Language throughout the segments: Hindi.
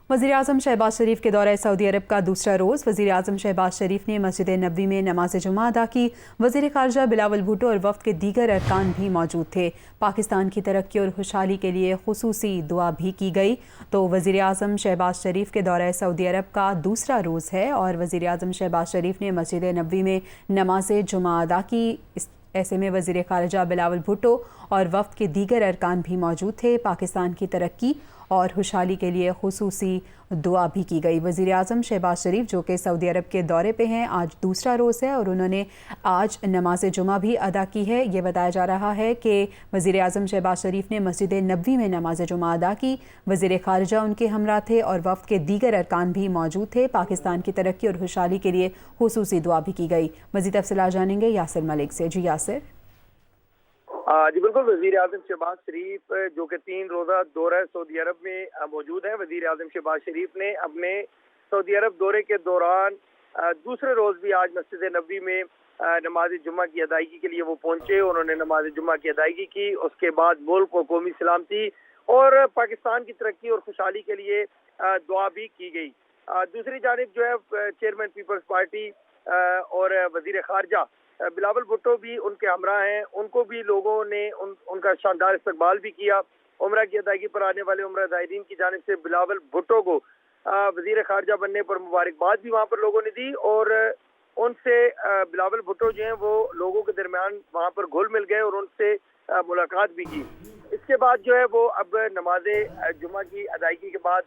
वज़ीर-ए-आज़म शहबाज शरीफ के दौरे सऊदी अरब का दूसरा रोज़। वज़ीर-ए-आज़म शहबाज शरीफ ने मस्जिद नबवी में नमाज जुमा अदा की। वज़ीर ख़ारजा बिलावल भुट्टो और वफ़द के दीगर अरकान भी मौजूद थे। पाकिस्तान की तरक्की और खुशहाली के लिए खुसूसी दुआ भी की गई। तो वज़ीर-ए-आज़म शहबाज शरीफ के दौरे सऊदी अरब का दूसरा रोज़ है और वज़ीर-ए-आज़म शहबाज शरीफ ने मस्जिद नबवी में नमाज जुमा अदा की। ऐसे में वज़ीर ख़ारजा बिलावल भुट्टो और वफ़द के दीगर अरकान भी मौजूद थे। पाकिस्तान की तरक्की और खुशहाली के लिए खुसूसी दुआ भी की गई। वज़ीर-ए-आज़म शहबाज शरीफ जो कि सऊदी अरब के दौरे पे हैं, आज दूसरा रोज़ है और उन्होंने आज नमाज जुमा भी अदा की है। ये बताया जा रहा है कि वज़ीर-ए-आज़म शहबाज शरीफ ने मस्जिद नबवी में नमाज जुमा अदा की। वज़ीर ख़ारजा उनके हमरा थे और वफ़द के दीगर अरकान भी मौजूद थे। पाकिस्तान की तरक्की और खुशहाली के लिए खुसूसी दुआ भी की गई। मज़ीद तफ़सीलात जानेंगे यासिर मलिक से। जी यासिर। जी बिल्कुल, वज़ीर आज़म शहबाज शरीफ जो कि 3 रोज़ा दौरा सऊदी अरब में मौजूद है। वज़ीर आज़म शहबाज शरीफ ने अपने सऊदी अरब दौरे के दौरान दूसरे रोज़ भी आज मस्जिद नबवी में नमाज जुम्मा की अदायगी के लिए वो पहुंचे। उन्होंने नमाज जुम्मा की अदायगी की। उसके बाद मुल्क को कौमी सलामती और पाकिस्तान की तरक्की और खुशहाली के लिए दुआ भी की गई। दूसरी जानिब जो है चेयरमैन पीपल्स पार्टी और वज़ीर ख़ारजा बिलावल भुट्टो भी उनके हमरा हैं। उनको भी लोगों ने उनका शानदार इस्तकबाल भी किया। उम्रा की अदायगी पर आने वाले उम्रा ज़ायरीन की जानिब से बिलावल भुट्टो को वज़ीर ख़ारजा बनने पर मुबारकबाद भी वहाँ पर लोगों ने दी और उनसे बिलावल भुट्टो जो हैं वो लोगों के दरमियान वहाँ पर घुल मिल गए और उनसे मुलाकात भी की। इसके बाद जो है वो अब नमाज जुमा की अदायगी के बाद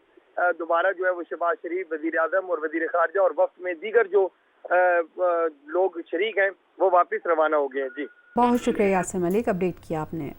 दोबारा जो है वो शहबाज शरीफ, वज़ीर आज़म और वज़ीर ख़ारजा और वफ़द में दीगर जो लोग शरीक हैं वो वापस रवाना हो गए हैं। जी बहुत शुक्रिया यासिर मलिक, अपडेट किया आपने।